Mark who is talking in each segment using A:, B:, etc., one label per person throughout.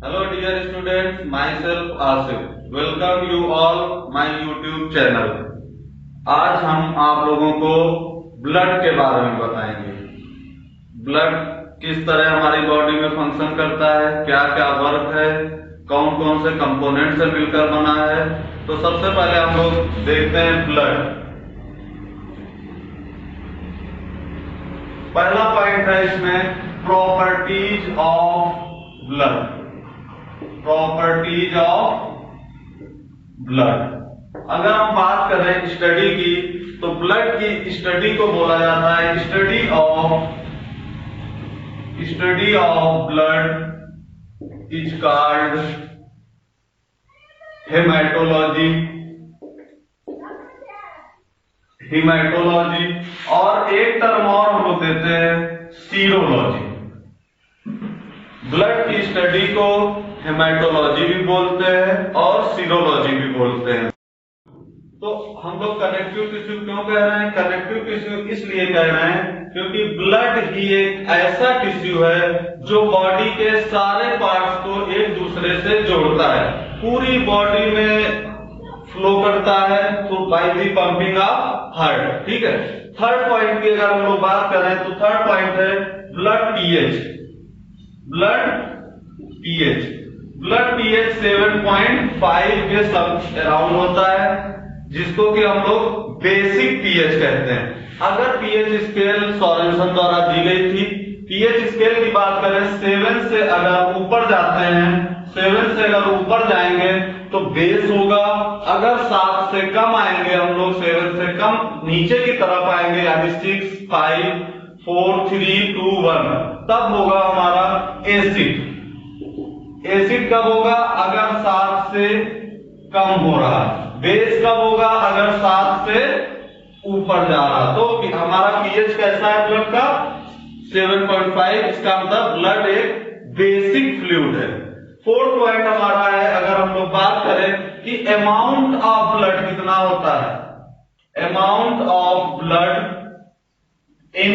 A: Hello dear students, myself Asif. Welcome you all my YouTube channel. आज हम आप लोगों को ब्लड के बारे में बताएंगे। ब्लड किस तरह हमारी बॉडी में फंक्शन करता है, क्या क्या वर्क है, कौन कौन से कंपोनेंट से मिलकर बना है। तो सबसे पहले हम लोग देखते हैं ब्लड। पहला पॉइंट है इसमें properties of blood. Properties of blood. अगर हम बात करें स्टडी की, तो ब्लड की स्टडी को बोला जाता है study of blood is called haematology और एक टर्म और हम लोग देते हैं सीरोलॉजी। ब्लड की स्टडी को हेमाटोलॉजी भी बोलते हैं और सीरोलॉजी भी बोलते हैं। तो हम लोग कनेक्टिव टिश्यू क्यों कह रहे हैं? कनेक्टिव टिश्यू इसलिए कह रहे हैं क्योंकि ब्लड ही एक ऐसा टिश्यू है जो बॉडी के सारे पार्ट्स को एक दूसरे से जोड़ता है, पूरी बॉडी में फ्लो करता है तो by the pumping of heart. ठीक है। थर्ड पॉइंट की अगर हम लोग बात करें तो थर्ड पॉइंट है ब्लड पीएच। ब्लड पीएच 7.5 के सब अराउंड होता है, जिसको कि हम लोग बेसिक पीएच कहते हैं। अगर पीएच स्केल सॉल्यूशन द्वारा दी गई थी, पीएच स्केल की बात करें 7 से अगर ऊपर जाते हैं, 7 से अगर ऊपर जाएंगे तो बेस होगा। अगर 7 से कम आएंगे हम लोग, 7 से कम नीचे की तरफ आएंगे यानी 6, 5, 4, 3, 2, 1, तब होगा हमारा एसिड। एसिड कब होगा? अगर 7 से कम हो रहा। बेस कब होगा? अगर 7 से ऊपर जा रहा। तो हमारा पीएच कैसा है ब्लड का? 7.5। इसका मतलब ब्लड एक बेसिक फ्लूइड है। फोर्थ पॉइंट हमारा है, अगर हम लोग बात करें कि अमाउंट ऑफ ब्लड कितना होता है। Amount of blood in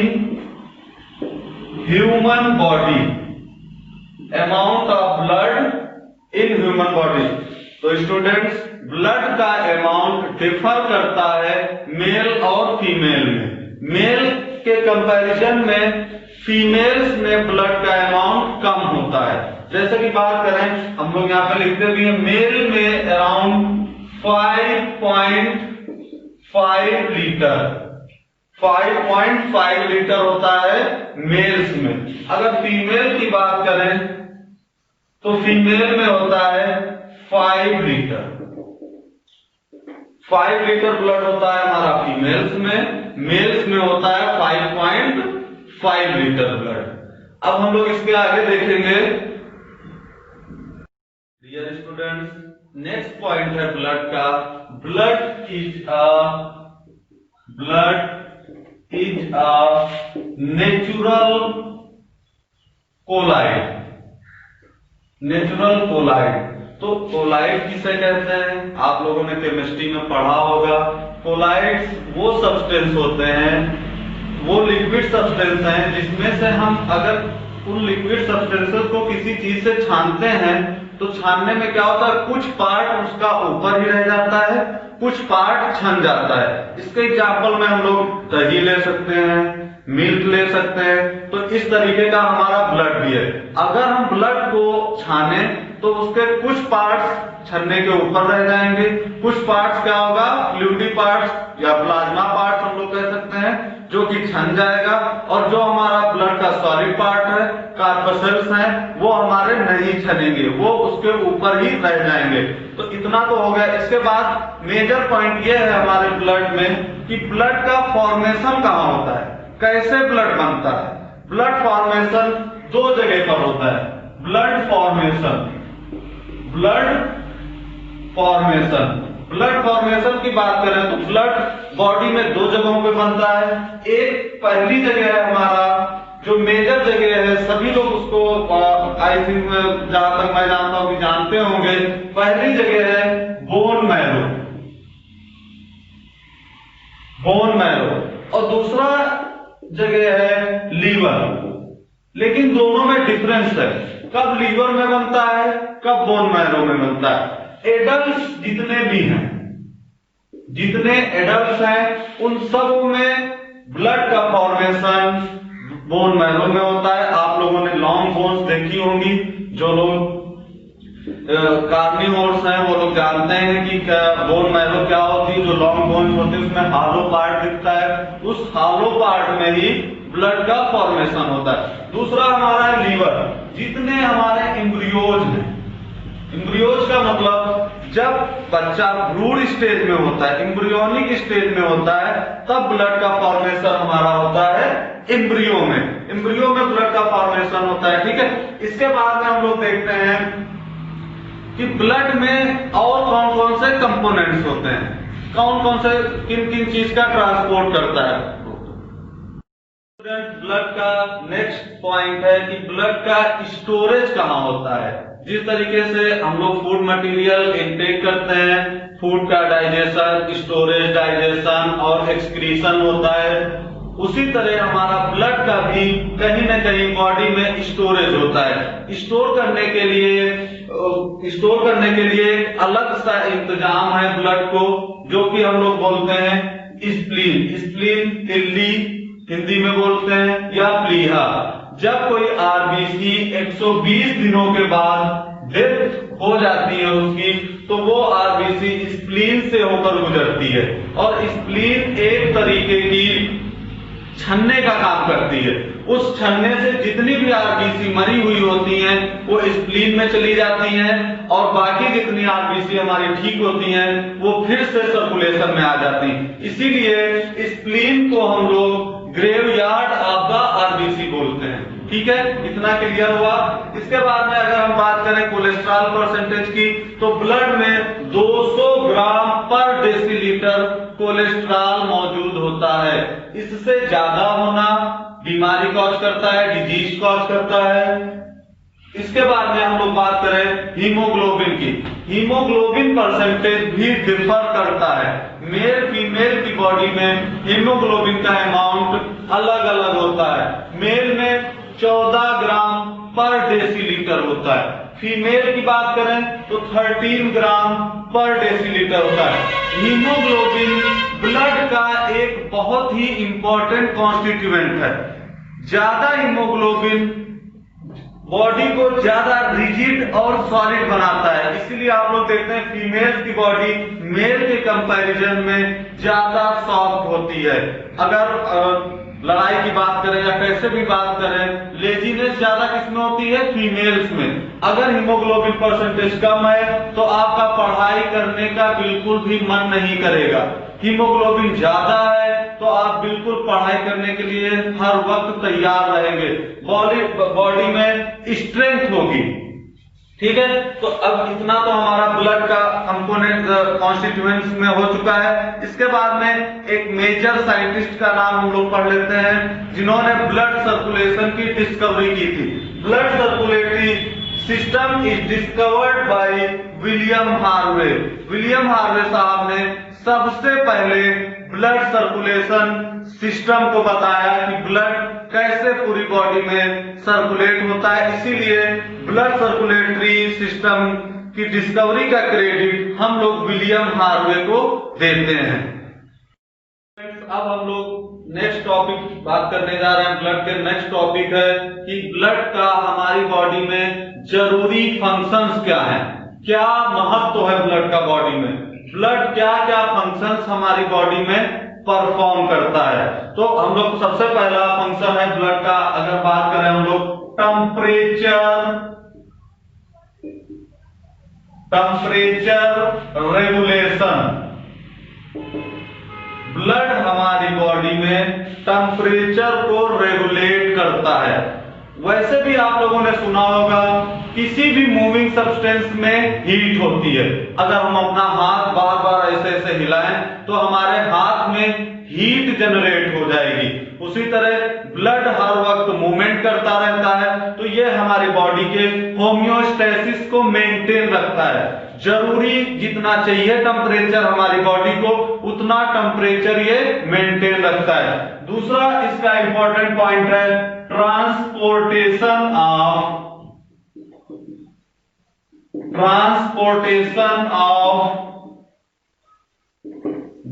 A: human body. Amount of blood in human body. तो स्टूडेंट्स, ब्लड का अमाउंट डिफर करता है मेल और फीमेल में। मेल के कंपैरिजन में फीमेल्स में ब्लड का अमाउंट कम होता है। जैसे कि बात करें, हम लोग यहाँ पे लिखते भी हैं, मेल में अराउंड 5.5 लीटर 5.5 लीटर होता है मेल्स में। अगर फीमेल की बात करें तो फीमेल में होता है 5 लीटर। 5 लीटर ब्लड होता है हमारा फीमेल्स में, मेल्स में होता है 5.5 लीटर ब्लड। अब हम लोग इसके आगे देखेंगे। डियर स्टूडेंट्स, नेक्स्ट पॉइंट है ब्लड का। Blood is a natural colloid. Natural colloid. तो कोलाइड किसे कहते हैं? आप लोगों ने केमिस्ट्री में पढ़ा होगा। कोलाइड्स वो सब्सटेंस होते हैं, वो लिक्विड सब्सटेंस हैं जिसमें से हम अगर उन लिक्विड सब्सटेंसेस को किसी चीज से छानते हैं तो छानने में क्या होता है, कुछ पार्ट उसका ऊपर ही रह जाता है, कुछ पार्ट छन जाता है। इसके एग्जाम्पल में हम लोग दही ले सकते हैं, मिल्क ले सकते हैं। तो इस तरीके का हमारा ब्लड भी है। अगर हम ब्लड को छाने तो उसके कुछ पार्ट्स छन्ने के ऊपर रह जाएंगे, कुछ पार्ट्स क्या होगा, फ्लूइडी पार्ट्स या प्लाज्मा पार्ट्स हम लोग कह सकते हैं, जो कि छन जाएगा। और जो हमारा ब्लड का सॉलिड पार्ट है, कार्पसेल्स हैं, वो हमारे नहीं छनेंगे, वो उसके ऊपर ही रह जाएंगे। तो इतना तो हो गया। इसके बाद मेजर पॉइंट ये है हमारे ब्लड में कि ब्लड का फॉर्मेशन कहाँ होता है, कैसे ब्लड बनता है। ब्लड फॉर्मेशन 2 जगह पर होता है। ब्लड फॉर्मेशन की बात करें तो ब्लड बॉडी में 2 जगहों पे बनता है। एक पहली जगह है हमारा, जो मेजर जगह है, सभी लोग उसको आई थिंक जहां तक मैं जानता हूं कि जानते होंगे। पहली जगह है बोन मैरो और दूसरा जगह है लीवर। लेकिन दोनों में डिफरेंस है। कब लीवर में बनता है, कब बोन मैरो में बनता है। एडल्ट्स जितने भी हैं, जितने एडल्ट्स हैं उन सब में ब्लड का फॉर्मेशन बोन मैरो में होता है। आप लोगों ने लॉन्ग बोन्स देखी होंगी, जो लोग कार्निवोर्स हैं वो लोग जानते हैं कि बोन मैरो क्या होती है। जो लॉन्ग बोन्स होते हैं उसमें हालो पार्ट दिखता है, उस हालो पार्ट में ही ब्लड का फॉर्मेशन होता है। दूसरा हमारा है लीवर। जितने हमारे एम्ब्रियोज हैं, एम्ब्रियोज का मतलब जब बच्चा भ्रूण स्टेज में होता है, एम्ब्रियोनिक स्टेज में होता है, तब ब्लड का फॉर्मेशन हमारा होता है एम्ब्रियो में। एम्ब्रियो में ब्लड का फॉर्मेशन होता है, ठीक है। इसके बाद में हम लोग देखते हैं कि ब्लड में और कौन कौन से कंपोनेंट्स होते हैं, कौन कौन से किन किन चीज का ट्रांसपोर्ट करता है ब्लड का। नेक्स्ट पॉइंट है कि ब्लड का स्टोरेज कहाँ होता है। जिस तरीके से हम लोग फूड मटेरियल इनटेक करते हैं, फूड का डाइजेशन, स्टोरेज, डाइजेशन और एक्सक्रीशन होता है, उसी तरह हमारा ब्लड का भी कहीं न कहीं बॉडी में स्टोरेज होता है। स्टोर करने के लिए एक अलग सा इंतजाम है ब्लड को, जो कि हम लोग बोलते हैं स्प्लीन। स्प्लीन तिल्ली हिंदी में बोलते हैं, या प्लीहा। जब कोई आरबीसी 120 दिनों के बाद डेथ हो जाती है उसकी, तो वो आरबीसी स्प्लीन से होकर गुजरती है, और स्प्लीन एक तरीके की छन्ने का काम करती है। उस छन्ने से जितनी भी आरबीसी मरी हुई होती हैं वो स्प्लीन में चली जाती हैं, और बाकी जितनी आरबीसी हमारी ठीक होती हैं वो फिर से सर्कुलेशन में आ जाती हैं। इसीलिए स्प्लीन को हम लोग ग्रेवयार्ड ऑफ द आरबीसी बोलते हैं, ठीक है। इतना क्लियर हुआ। इसके बाद में अगर हम बात करें कोलेस्ट्रॉल परसेंटेज की, तो ब्लड में 200 ग्राम पर डेसीलीटर कोलेस्ट्रॉल मौजूद होता है। इससे ज्यादा होना बीमारी कॉज करता है, डिजीज कॉज करता है। इसके बाद में हम लोग बात करें हीमोग्लोबिन की। हीमोग्लोबिन परसेंटेज भी डिफर करता है। मेल फीमेल की बॉडी में हीमोग्लोबिन का अमाउंट अलग अलग होता है। मेल में 14 ग्राम पर डेसीलीटर होता है, फीमेल की बात करें तो 13 ग्राम पर डेसीलीटर होता है। हीमोग्लोबिन ब्लड का एक बहुत ही इंपॉर्टेंट कॉन्स्टिट्यूएंट है। ज्यादा हीमोग्लोबिन बॉडी को ज्यादा रिजिड और सॉलिड बनाता है। इसीलिए आप लोग देखते हैं फीमेल की बॉडी मेल के कंपैरिजन में ज्यादा सॉफ्ट होती है। अगर लड़ाई की बात करें या कैसे भी बात करें, लेजीनेस ज्यादा किसमें होती है, फीमेल्स में। अगर हीमोग्लोबिन परसेंटेज कम है तो आपका पढ़ाई करने का बिल्कुल भी मन नहीं करेगा। हीमोग्लोबिन ज्यादा है तो आप बिल्कुल पढ़ाई करने के लिए हर वक्त तैयार रहेंगे, बॉडी में स्ट्रेंथ होगी, ठीक है। तो अब इतना तो हमारा ब्लड का कंपोनेंट कॉन्स्टिट्यूएंट्स में हो चुका है। इसके बाद में एक मेजर साइंटिस्ट का नाम हम लोग पढ़ लेते हैं, जिन्होंने ब्लड सर्कुलेशन की डिस्कवरी की थी। Blood circulatory system is discovered by William Harvey. William Harvey साहब ने सबसे पहले ब्लड सर्कुलेशन सिस्टम को बताया कि ब्लड कैसे पूरी बॉडी में सर्कुलेट होता है। इसीलिए ब्लड सर्कुलेटरी सिस्टम की डिस्कवरी का क्रेडिट हम लोग विलियम हार्वे को देते हैं। अब हम लोग नेक्स्ट टॉपिक बात करने जा रहे हैं। ब्लड के नेक्स्ट टॉपिक है कि ब्लड का हमारी बॉडी में जरूरी फंक्शंस क्या हैं, क्या महत्व है ब्लड का बॉडी में, ब्लड क्या क्या फंक्शंस हमारी बॉडी में परफॉर्म करता है। तो हम लोग सबसे पहला फंक्शन है ब्लड का, अगर बात करें हम लोग टेम्परेचर रेगुलेशन। ब्लड हमारी बॉडी में टेम्परेचर को रेगुलेट करता है। वैसे भी आप लोगों ने सुना होगा किसी भी मूविंग सब्सटेंस में हीट होती है। अगर हम अपना हाथ बार बार ऐसे ऐसे हिलाएं तो हमारे हाथ में हीट जनरेट हो जाएगी। उसी तरह ब्लड हर वक्त मूवमेंट करता रहता है, तो ये हमारी बॉडी के होम्योस्टेसिस को मेंटेन रखता है। जरूरी जितना चाहिए टेम्परेचर हमारी बॉडी को, उतना टेम्परेचर ये मेंटेन रखता है। दूसरा इसका इंपॉर्टेंट पॉइंट है transportation of transportation of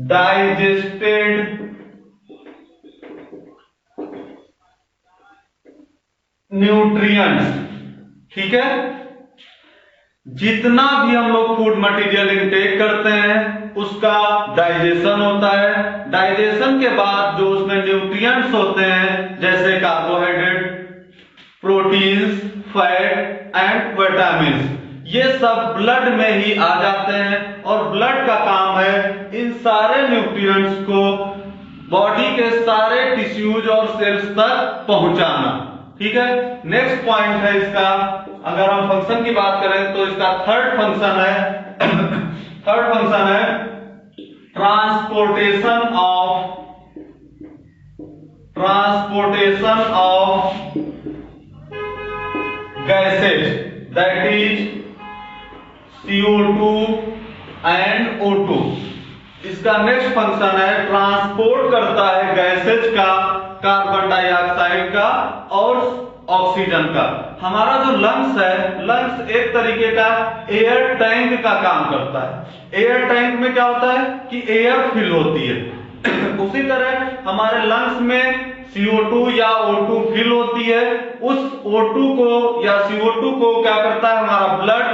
A: digested nutrients. ठीक है, जितना भी हम लोग फूड मटेरियल इनटेक करते हैं उसका डाइजेशन होता है। डाइजेशन के बाद जो उसमें न्यूट्रिएंट्स होते हैं जैसे carbohydrate, proteins, fat and vitamins, ये सब ब्लड में ही आ जाते हैं और ब्लड का काम है इन सारे न्यूट्रिएंट्स को बॉडी के सारे टिश्यूज और सेल्स तक पहुंचाना। ठीक है, नेक्स्ट पॉइंट है इसका, अगर हम फंक्शन की बात करें तो इसका थर्ड फंक्शन है transportation of gases, that is CO2 and O2। इसका नेक्स्ट फंक्शन है ट्रांसपोर्ट करता है गैसेज का, कार्बन डाइऑक्साइड का और ऑक्सीजन का। हमारा जो लंग्स है, लंग्स एक तरीके का एयर टैंक का काम करता है। एयर टैंक में क्या होता है कि एयर फिल होती है उसी तरह हमारे लंग्स में CO2 या O2 फिल होती है। उस O2 को या CO2 को क्या करता है हमारा ब्लड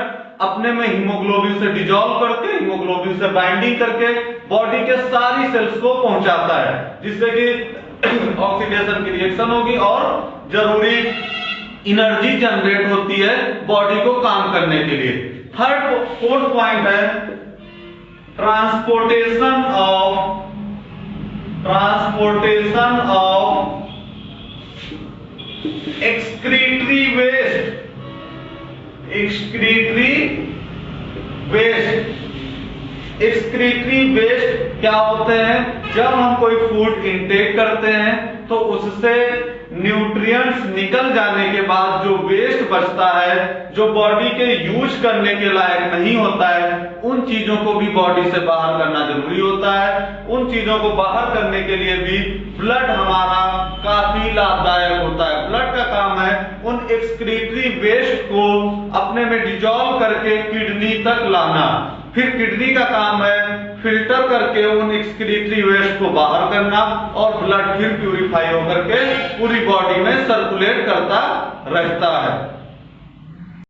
A: अपने में हीमोग्लोबिन से डिजोल्व करके, हीमोग्लोबिन से बाइंडिंग करके बॉडी के सारी सेल्स को पहुंचाता है, जिससे कि ऑक्सीडेशन की रिएक्शन होगी और जरूरी एनर्जी जनरेट होती है बॉडी को काम करने के लिए। फोर्थ पॉइंट है transportation of excretory waste. Excretory waste क्या होते हैं? जब हम कोई फूड इनटेक करते हैं तो उससे न्यूट्रिएंट्स निकल जाने के बाद जो वेस्ट बचता है, जो बॉडी के यूज करने के लायक नहीं होता है, उन चीजों को भी बॉडी से बाहर करना जरूरी होता है। उन चीजों को बाहर करने के लिए भी ब्लड हमारा काफी लाभदायक होता है। ब्लड का काम है उन एक्सक्रीटरी वेस्ट को अपने में डिजोल्व करके किडनी तक लाना। फिर किडनी का काम है फिल्टर करके उन एक्सक्रीटरी वेस्ट को बाहर करना और ब्लड फिर प्यूरिफाई होकर के पूरी बॉडी में सर्कुलेट करता रहता है।